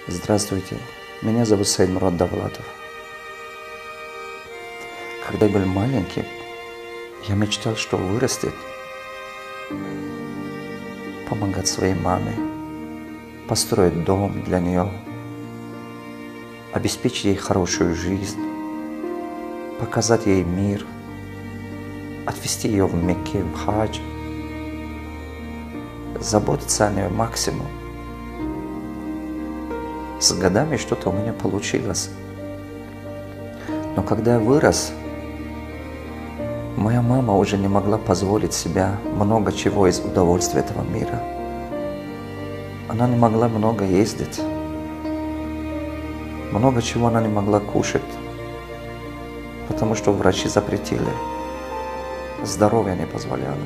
Здравствуйте, меня зовут Саидмурод Давлатов. Когда я был маленьким, я мечтал, что вырастет, помогать своей маме, построить дом для нее, обеспечить ей хорошую жизнь, показать ей мир, отвезти ее в Мекке, в хадж, заботиться о ней максимум. С годами что-то у меня получилось. Но когда я вырос, моя мама уже не могла позволить себе много чего из удовольствия этого мира. Она не могла много ездить. Много чего она не могла кушать, потому что врачи запретили. Здоровье не позволяло.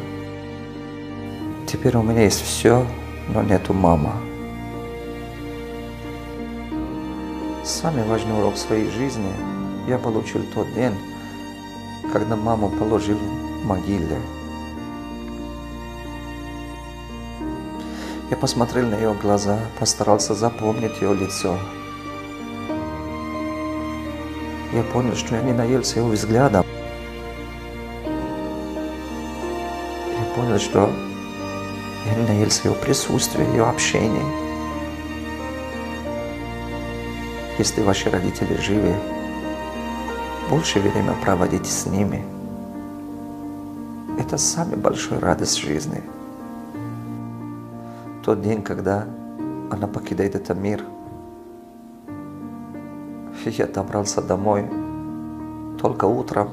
Теперь у меня есть все, но нету мамы. Самый важный урок в своей жизни я получил тот день, когда маму положили в могиле. Я посмотрел на ее глаза, постарался запомнить ее лицо. Я понял, что я не наелся его взглядом. Я понял, что я не наелся его присутствия, ее общения. Если ваши родители живы, больше время проводите с ними. Это самая большая радость жизни. Тот день, когда она покидает этот мир, я добрался домой только утром.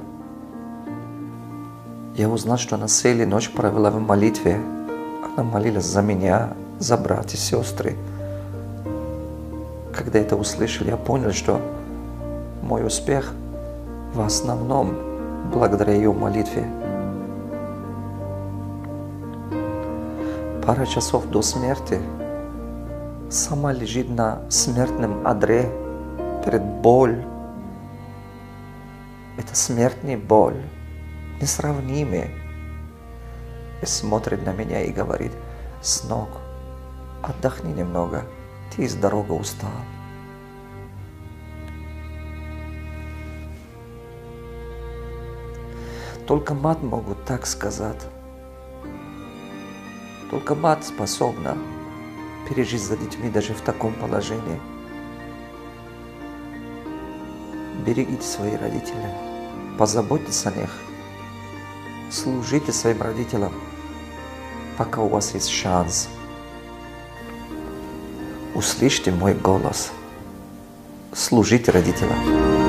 Я узнал, что она целую ночь провела в молитве. Она молилась за меня, за братьев и сестры. Когда это услышал, я понял, что мой успех в основном благодаря ее молитве. Пара часов до смерти сама лежит на смертном одре перед болью. Это смертная боль, несравнимая. И смотрит на меня и говорит: «Сынок, отдохни немного, ты из дороги устал». Только мать могут так сказать. Только мать способна пережить за детьми даже в таком положении. Берегите своих родителей, позаботьтесь о них, служите своим родителям, пока у вас есть шанс. Услышьте мой голос, служите родителям.